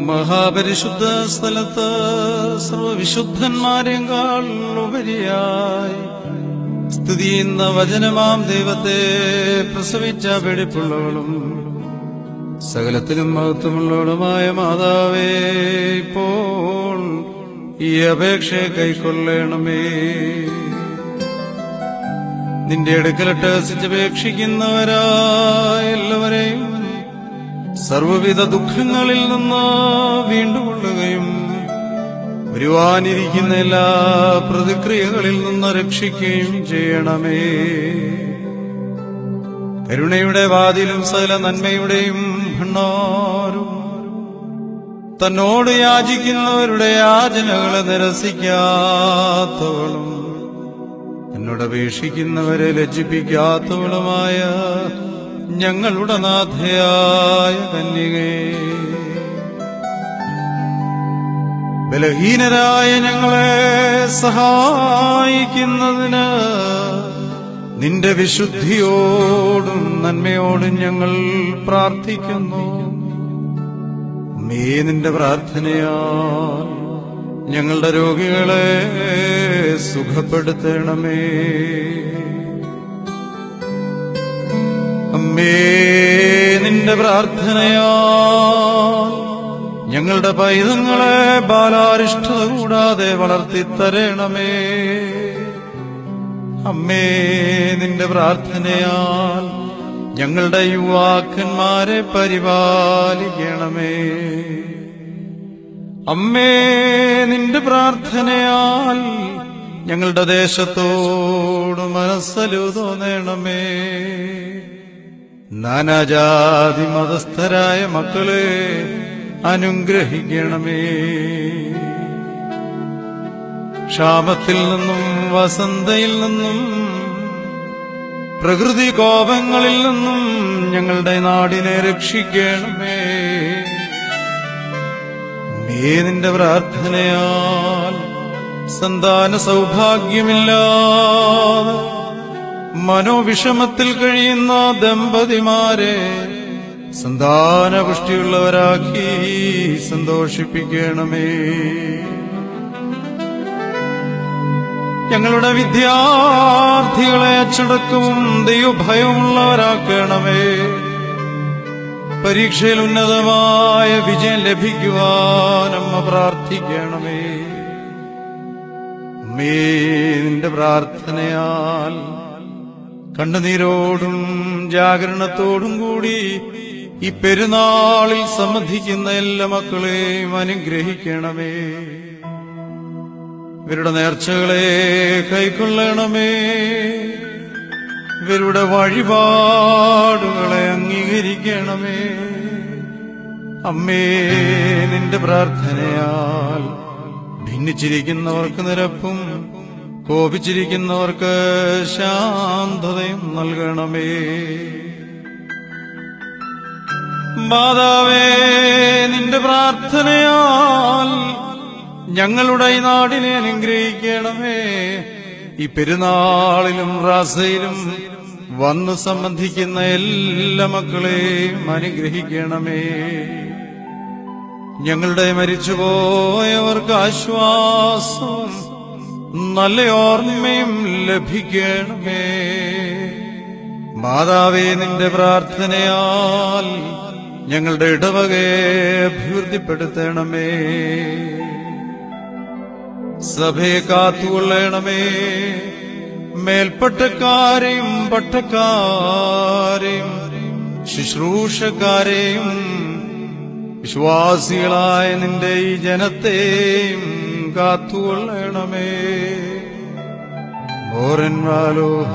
മഹാപരിശുദ്ധ സ്ഥലത്ത് സർവവിശുദ്ധന്മാരെക്കാൾ ഉപരിയായി സ്തുതി ചെയ്യുന്ന വചനമാം ദൈവത്തെ പ്രസവിച്ച വെടിപ്പുള്ളവളും സകലത്തിലും മഹത്വമുള്ളവളുമായ മാതാവേ, ഇപ്പോൾ ഈ അപേക്ഷയെ കൈക്കൊള്ളണമേ. നിന്റെ അടുക്കലിട്ട് അപേക്ഷിക്കുന്നവരായ എല്ലാവരെയും സർവവിധ ദുഃഖങ്ങളിൽ നിന്ന് വീണ്ടുകൊള്ളുകയും വരുവാനിരിക്കുന്ന എല്ലാ പ്രതിക്രിയകളിൽ നിന്ന് രക്ഷിക്കുകയും ചെയ്യണമേ. കരുണയുടെ വാതിലും സകല നന്മയുടെയും ഭണ്ഡാരവും തന്നോട് യാചിക്കുന്നവരുടെ യാചനകളെ നിരസിക്കാത്തവളും എന്നോട് അപേക്ഷിക്കുന്നവരെ ലജ്ജിപ്പിക്കാത്തവളുമായ ഞങ്ങളുടെ നാഥയായ കന്യകേ, ബലഹീനരായ ഞങ്ങളെ സഹായിക്കുന്നതിന് നിന്റെ വിശുദ്ധിയോടും നന്മയോടും ഞങ്ങൾ പ്രാർത്ഥിക്കുന്നു. അമ്മേ, നിന്റെ പ്രാർത്ഥനയാൽ ഞങ്ങളുടെ രോഗികളെ സുഖപ്പെടുത്തണമേ. അമ്മേ, നിന്റെ പ്രാർത്ഥനയാൽ ഞങ്ങളുടെ പൈതങ്ങളെ ബാലാരിഷ്ടത കൂടാതെ വളർത്തിത്തരണമേ. അമ്മേ, നിന്റെ പ്രാർത്ഥനയാൽ ഞങ്ങളുടെ യുവാക്കന്മാരെ പരിപാലിക്കണമേ. അമ്മേ, നിന്റെ പ്രാർത്ഥനയാൽ ഞങ്ങളുടെ ദേശത്തോട് മനസ്സലു തോന്നണമേ. നാനാജാതി മതസ്ഥരായ മക്കളെ അനുഗ്രഹിക്കണമേ. ക്ഷാമത്തിൽ നിന്നും വസന്തയിൽ നിന്നും പ്രകൃതി കോപങ്ങളിൽ നിന്നും ഞങ്ങളുടെ നാടിനെ രക്ഷിക്കണമേ. നിന്റെ പ്രാർത്ഥനയാൽ സന്താന സൗഭാഗ്യമില്ലാതെ മനോവിഷമത്തിൽ കഴിയുന്ന ദമ്പതിമാരെ സന്താനപുഷ്ടിയുള്ളവരാക്കി സന്തോഷിപ്പിക്കണമേ. ഞങ്ങളുടെ വിദ്യാർത്ഥികളെ അച്ചടക്കവും ദൈവഭയമുള്ളവരാക്കണമേ. പരീക്ഷയിൽ ഉന്നതമായ വിജയം ലഭിക്കുവാൻ അമ്മ പ്രാർത്ഥിക്കണമേ. അമ്മേ, നിന്റെ പ്രാർത്ഥനയാൽ കണ്ണുനീരോടും ജാഗരണത്തോടും കൂടി ഈ പെരുന്നാളിൽ സംബന്ധിക്കുന്ന എല്ലാ മക്കളെയും അനുഗ്രഹിക്കണമേ. ഇവരുടെ നേർച്ചകളെ കൈക്കൊള്ളണമേ. ഇവരുടെ വഴിപാടുകളെ അംഗീകരിക്കണമേ. അമ്മേ, നിന്റെ പ്രാർത്ഥനയാൽ ഭിന്നിച്ചിരിക്കുന്നവർക്ക് നിരപ്പും കോപിച്ചിരിക്കുന്നവർക്ക് ശാന്തതയും നൽകണമേ. മാതാവേ, നിന്റെ പ്രാർത്ഥനയാൽ ഞങ്ങളുടെ ഈ നാടിനെ അനുഗ്രഹിക്കണമേ. ഈ പെരുന്നാളിലും റാസയിലും വന്നു സംബന്ധിക്കുന്ന എല്ലാ മക്കളെയും അനുഗ്രഹിക്കണമേ. ഞങ്ങളുടെ മരിച്ചുപോയവർക്ക് ആശ്വാസവും നല്ല ഓർമ്മയും ലഭിക്കണമേ. മാതാവേ, നിന്റെ പ്രാർത്ഥനയാൽ ഞങ്ങളുടെ ഇടവകയെ അഭിവൃദ്ധിപ്പെടുത്തണമേ. സഭയെ കാത്തുകൊള്ളണമേ. മേൽപ്പട്ടക്കാരെയും പട്ടക്കാരെയും ശുശ്രൂഷക്കാരെയും വിശ്വാസികളായ നിന്റെ ഈ ജനത്തെയും കാത്തുകൊള്ളണമേ. മോരൻ വാലോഹ